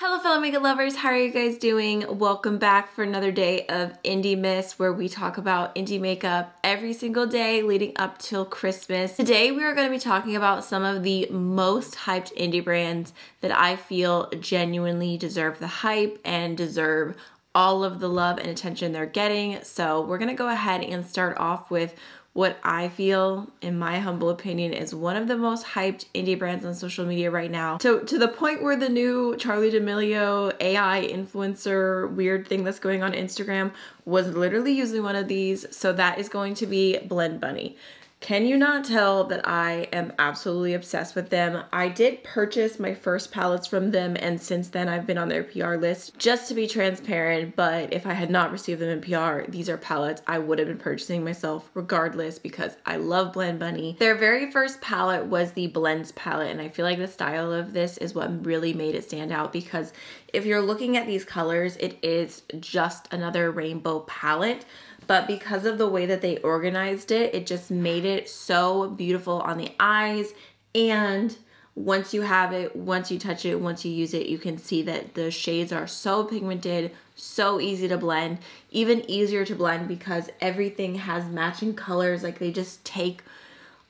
Hello fellow makeup lovers, how are you guys doing? Welcome back for another day of Indiemas where we talk about indie makeup every single day leading up till Christmas. Today we are going to be talking about some of the most hyped indie brands that I feel genuinely deserve the hype and deserve all of the love and attention they're getting. So we're going to go ahead and start off with what I feel, in my humble opinion, is one of the most hyped indie brands on social media right now. To the point where the new Charli D'Amelio AI influencer weird thing that's going on Instagram was literally using one of these. So that is going to be Blend Bunny. Can you not tell that I am absolutely obsessed with them? I did purchase my first palettes from them, and since then I've been on their PR list just to be transparent, but if I had not received them in PR, these are palettes I would have been purchasing myself regardless because I love Blend Bunny. Their very first palette was the Blends palette, and I feel like the style of this is what really made it stand out because if you're looking at these colors, it is just another rainbow palette. But because of the way that they organized it, it just made it so beautiful on the eyes. And once you have it, once you touch it, once you use it, you can see that the shades are so pigmented, so easy to blend, even easier to blend because everything has matching colors. Like they just take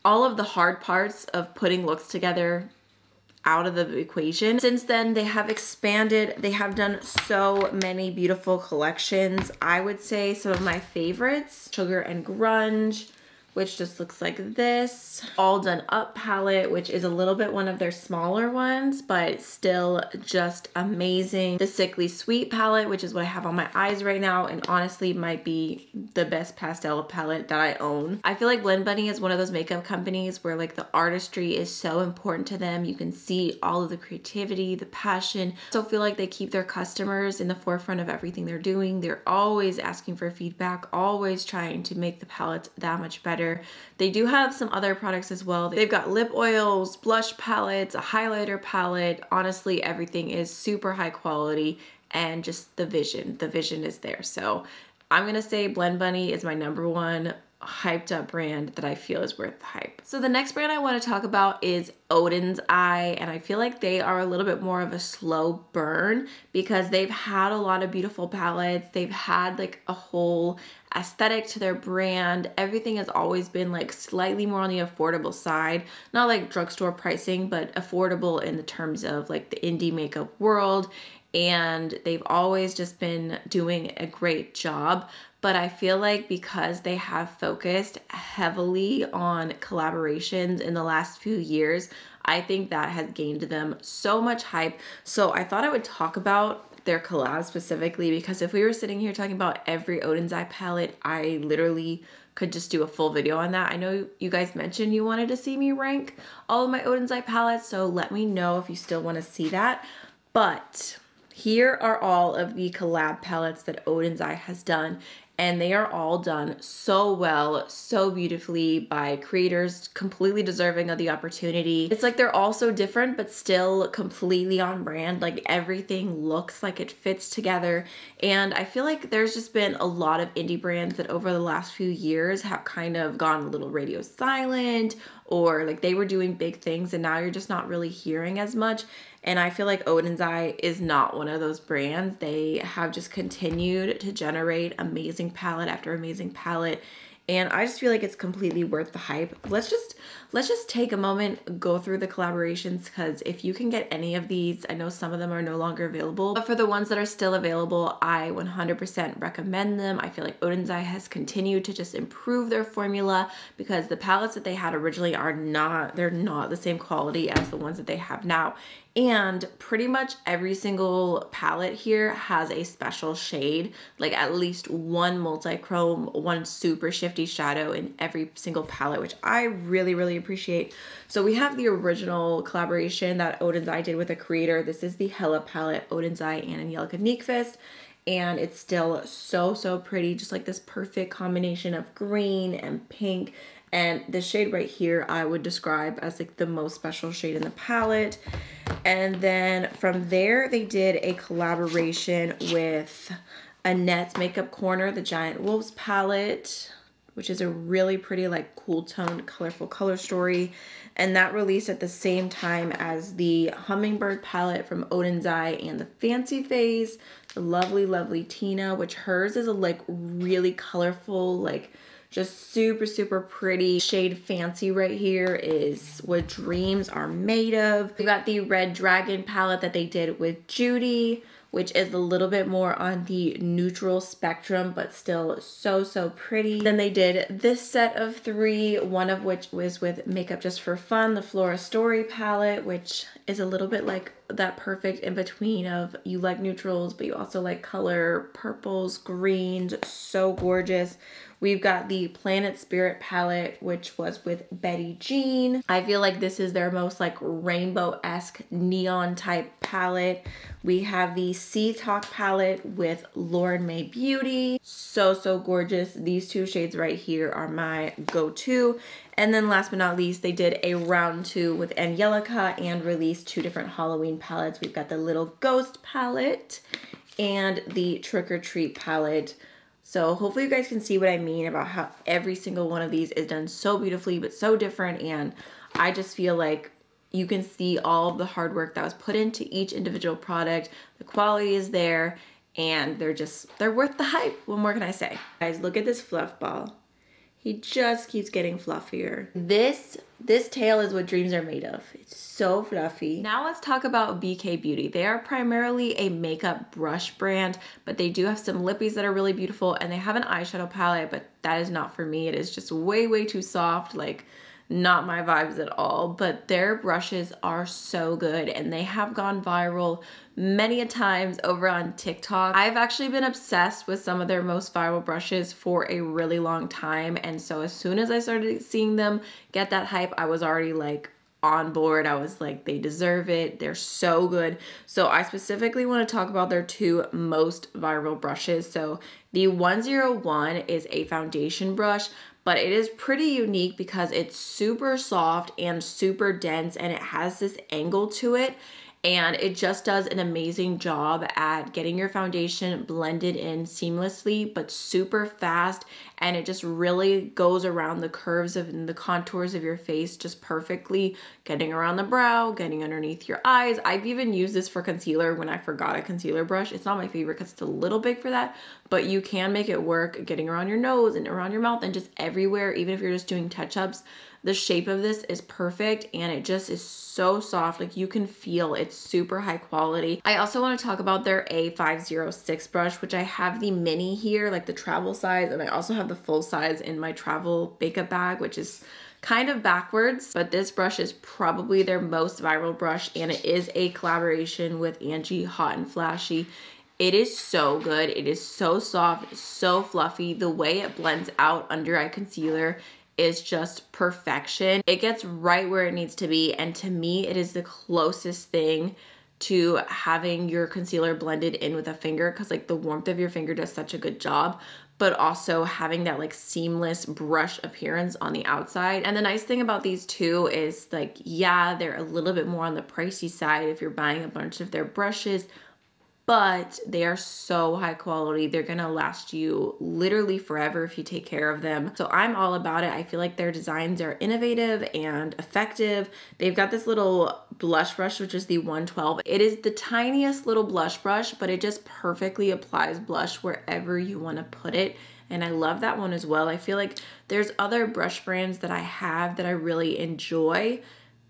all of the hard parts of putting looks together out of the equation. Since then, they have expanded. They have done so many beautiful collections. I would say some of my favorites, Sugar and Grunge, which just looks like this. All Done Up palette, which is a little bit one of their smaller ones, but still just amazing. The Sickly Sweet palette, which is what I have on my eyes right now, and honestly might be the best pastel palette that I own. I feel like Blend Bunny is one of those makeup companies where like the artistry is so important to them. You can see all of the creativity, the passion. So I feel like they keep their customers in the forefront of everything they're doing. They're always asking for feedback, always trying to make the palettes that much better. They do have some other products as well. They've got lip oils, blush palettes, a highlighter palette. Honestly, everything is super high quality and just the vision is there. So I'm gonna say Blend Bunny is my #1 hyped up brand that I feel is worth the hype. So the next brand I want to talk about is Odins Eye, and I feel like they are a little bit more of a slow burn because they've had a lot of beautiful palettes. They've had like a whole aesthetic to their brand. Everything has always been like slightly more on the affordable side, not like drugstore pricing, but affordable in the terms of like the indie makeup world. And they've always just been doing a great job. But I feel like because they have focused heavily on collaborations in the last few years, I think that has gained them so much hype. So I thought I would talk about their collabs specifically because if we were sitting here talking about every Odins Eye palette, I literally could just do a full video on that. I know you guys mentioned you wanted to see me rank all of my Odins Eye palettes, so let me know if you still want to see that. But here are all of the collab palettes that Odins Eye has done, and they are all done so well, so beautifully by creators completely deserving of the opportunity. It's like they're all so different, but still completely on brand. Like everything looks like it fits together. And I feel like there's just been a lot of indie brands that over the last few years have kind of gone a little radio silent, or like they were doing big things and now you're just not really hearing as much. And I feel like Odins Eye is not one of those brands. They have just continued to generate amazing palette after amazing palette. And I just feel like it's completely worth the hype. Let's just take a moment, go through the collaborations, because if you can get any of these, I know some of them are no longer available, but for the ones that are still available, I 100% recommend them. I feel like Odins Eye has continued to just improve their formula because the palettes that they had originally they're not the same quality as the ones that they have now. And pretty much every single palette here has a special shade, like at least one multi-chrome, one super shifty shadow in every single palette, which I really, really appreciate. So we have the original collaboration that Odins Eye did with a creator. This is the Hella palette, Odins Eye and Angelica Nyqvist. And it's still so, so pretty, just like this perfect combination of green and pink. And the shade right here, I would describe as like the most special shade in the palette. And then from there, they did a collaboration with Annette's Makeup Corner, the Giant Wolves palette, which is a really pretty like cool toned, colorful color story. And that released at the same time as the Hummingbird palette from Odins Eye and the Fancy Phase, the lovely, lovely Tina, which hers is a like really colorful, like just super, super pretty shade. Fancy right here is what dreams are made of. We got the Red Dragon palette that they did with Judy, which is a little bit more on the neutral spectrum, but still so, so pretty. Then they did this set of 3, one of which was with Makeup Just for Fun, the Flora Story palette, which is a little bit like that perfect in between of you like neutrals, but you also like color, purples, greens, so gorgeous. We've got the Planet Spirit palette, which was with Betty Jean. I feel like this is their most like rainbow-esque neon type palette. We have the Sea Talk palette with Lauren May Beauty. So, so gorgeous. These 2 shades right here are my go-to. And then last but not least, they did a round 2 with Angelica and released 2 different Halloween palettes. We've got the Little Ghost palette and the Trick or Treat palette. So hopefully you guys can see what I mean about how every single one of these is done so beautifully, but so different. And I just feel like you can see all of the hard work that was put into each individual product. The quality is there and they're worth the hype. What more can I say? Guys, look at this fluff ball. He just keeps getting fluffier. This tail is what dreams are made of. It's so fluffy. Now let's talk about BK Beauty. They are primarily a makeup brush brand, but they do have some lippies that are really beautiful, and they have an eyeshadow palette, but that is not for me. It is just way, way too soft. Like, not my vibes at all, but their brushes are so good and they have gone viral many a times over on TikTok. I've actually been obsessed with some of their most viral brushes for a really long time, and so as soon as I started seeing them get that hype, I was already like on board. I was like, they deserve it. They're so good. So I specifically want to talk about their 2 most viral brushes. So the 101 is a foundation brush, but it is pretty unique because it's super soft and super dense, and it has this angle to it, and it just does an amazing job at getting your foundation blended in seamlessly but super fast, and it just really goes around the curves and the contours of your face just perfectly, getting around the brow, getting underneath your eyes. I've even used this for concealer when I forgot a concealer brush. It's not my favorite because it's a little big for that, but you can make it work getting around your nose and around your mouth and just everywhere, even if you're just doing touch-ups. The shape of this is perfect and it just is so soft. Like, you can feel it's super high quality. I also want to talk about their A506 brush, which I have the mini here, like the travel size, and I also have the full size in my travel makeup bag, which is kind of backwards, but this brush is probably their most viral brush, and it is a collaboration with Angie Hot and Flashy. It is so good. It is so soft, so fluffy. The way it blends out under eye concealer is just perfection. It gets right where it needs to be, and to me, it is the closest thing to having your concealer blended in with a finger, because like the warmth of your finger does such a good job, but also having that like seamless brush appearance on the outside. And the nice thing about these 2 is like, yeah, they're a little bit more on the pricey side if you're buying a bunch of their brushes, but they are so high quality. They're gonna last you literally forever if you take care of them. So I'm all about it. I feel like their designs are innovative and effective. They've got this little blush brush, which is the 112. It is the tiniest little blush brush, but it just perfectly applies blush wherever you wanna put it. And I love that one as well. I feel like there's other brush brands that I have that I really enjoy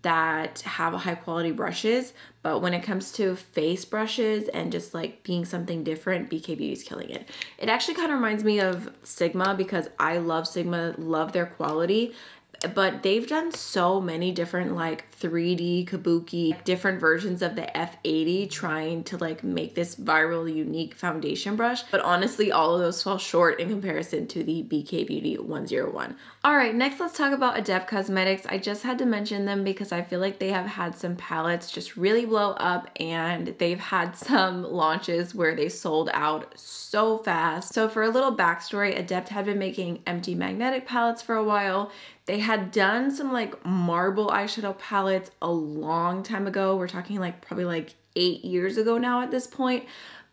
that have high quality brushes, but when it comes to face brushes and just like being something different, BK Beauty's killing it. It actually kind of reminds me of Sigma, because I love Sigma, love their quality, but they've done so many different like 3D kabuki, different versions of the F80 trying to like make this viral unique foundation brush, but honestly all of those fall short in comparison to the BK Beauty 101. All right, next let's talk about Adept Cosmetics. I just had to mention them because I feel like they have had some palettes just really blow up, and they've had some launches where they sold out so fast. So for a little backstory, Adept had been making empty magnetic palettes for a while. They had done some like marble eyeshadow palettes a long time ago. We're talking like probably like 8 years ago now at this point.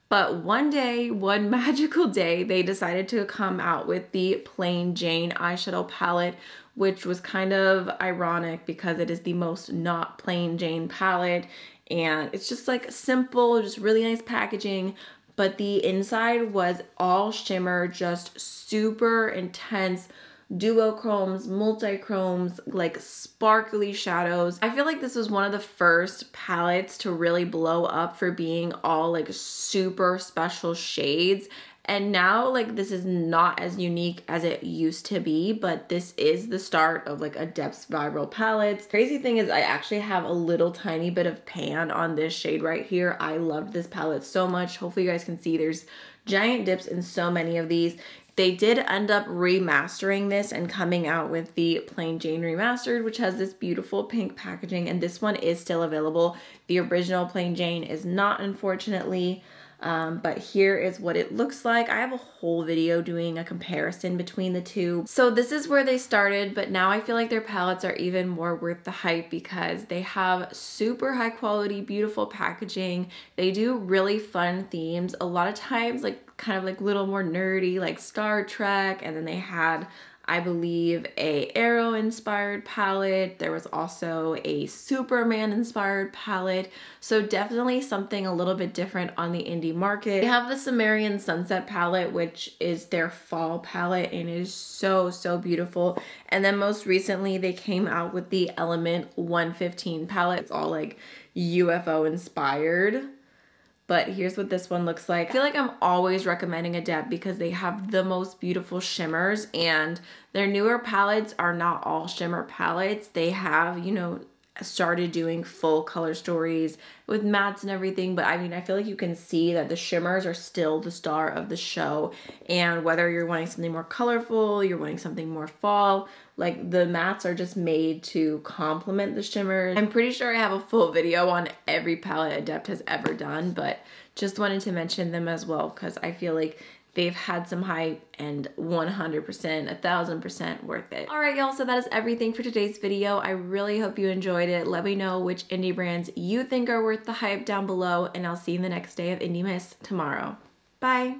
But one day, one magical day, they decided to come out with the Plain Jane eyeshadow palette, which was kind of ironic because it is the most not Plain Jane palette. And it's just like simple, just really nice packaging. But the inside was all shimmer, just super intense duochromes, multi-chromes, like sparkly shadows. I feel like this was one of the first palettes to really blow up for being all like super special shades. And now like this is not as unique as it used to be, but this is the start of like Adept's viral palettes. Crazy thing is I actually have a little tiny bit of pan on this shade right here. I loved this palette so much. Hopefully you guys can see there's giant dips in so many of these. They did end up remastering this and coming out with the Plain Jane Remastered, which has this beautiful pink packaging, and this one is still available. The original Plain Jane is not, unfortunately, but here is what it looks like. I have a whole video doing a comparison between the two. So this is where they started, but now I feel like their palettes are even more worth the hype because they have super high quality, beautiful packaging. They do really fun themes. A lot of times, like kind of like little more nerdy, like Star Trek, and then they had, I believe, a Arrow inspired palette. There was also a Superman inspired palette. So definitely something a little bit different on the indie market. They have the Sumerian Sunset palette, which is their fall palette, and it is so, so beautiful. And then most recently they came out with the Element 115 palette. It's all like UFO inspired. But here's what this one looks like. I feel like I'm always recommending Adept because they have the most beautiful shimmers, and their newer palettes are not all shimmer palettes. They have, you know, started doing full color stories with mattes and everything, but I mean, I feel like you can see that the shimmers are still the star of the show. And whether you're wanting something more colorful, you're wanting something more fall, like the mattes are just made to complement the shimmers. I'm pretty sure I have a full video on every palette Adept has ever done, but just wanted to mention them as well because I feel like they've had some hype and 100%, 1000% worth it. All right, y'all, so that is everything for today's video. I really hope you enjoyed it. Let me know which indie brands you think are worth the hype down below, and I'll see you in the next day of Indie Miss tomorrow. Bye.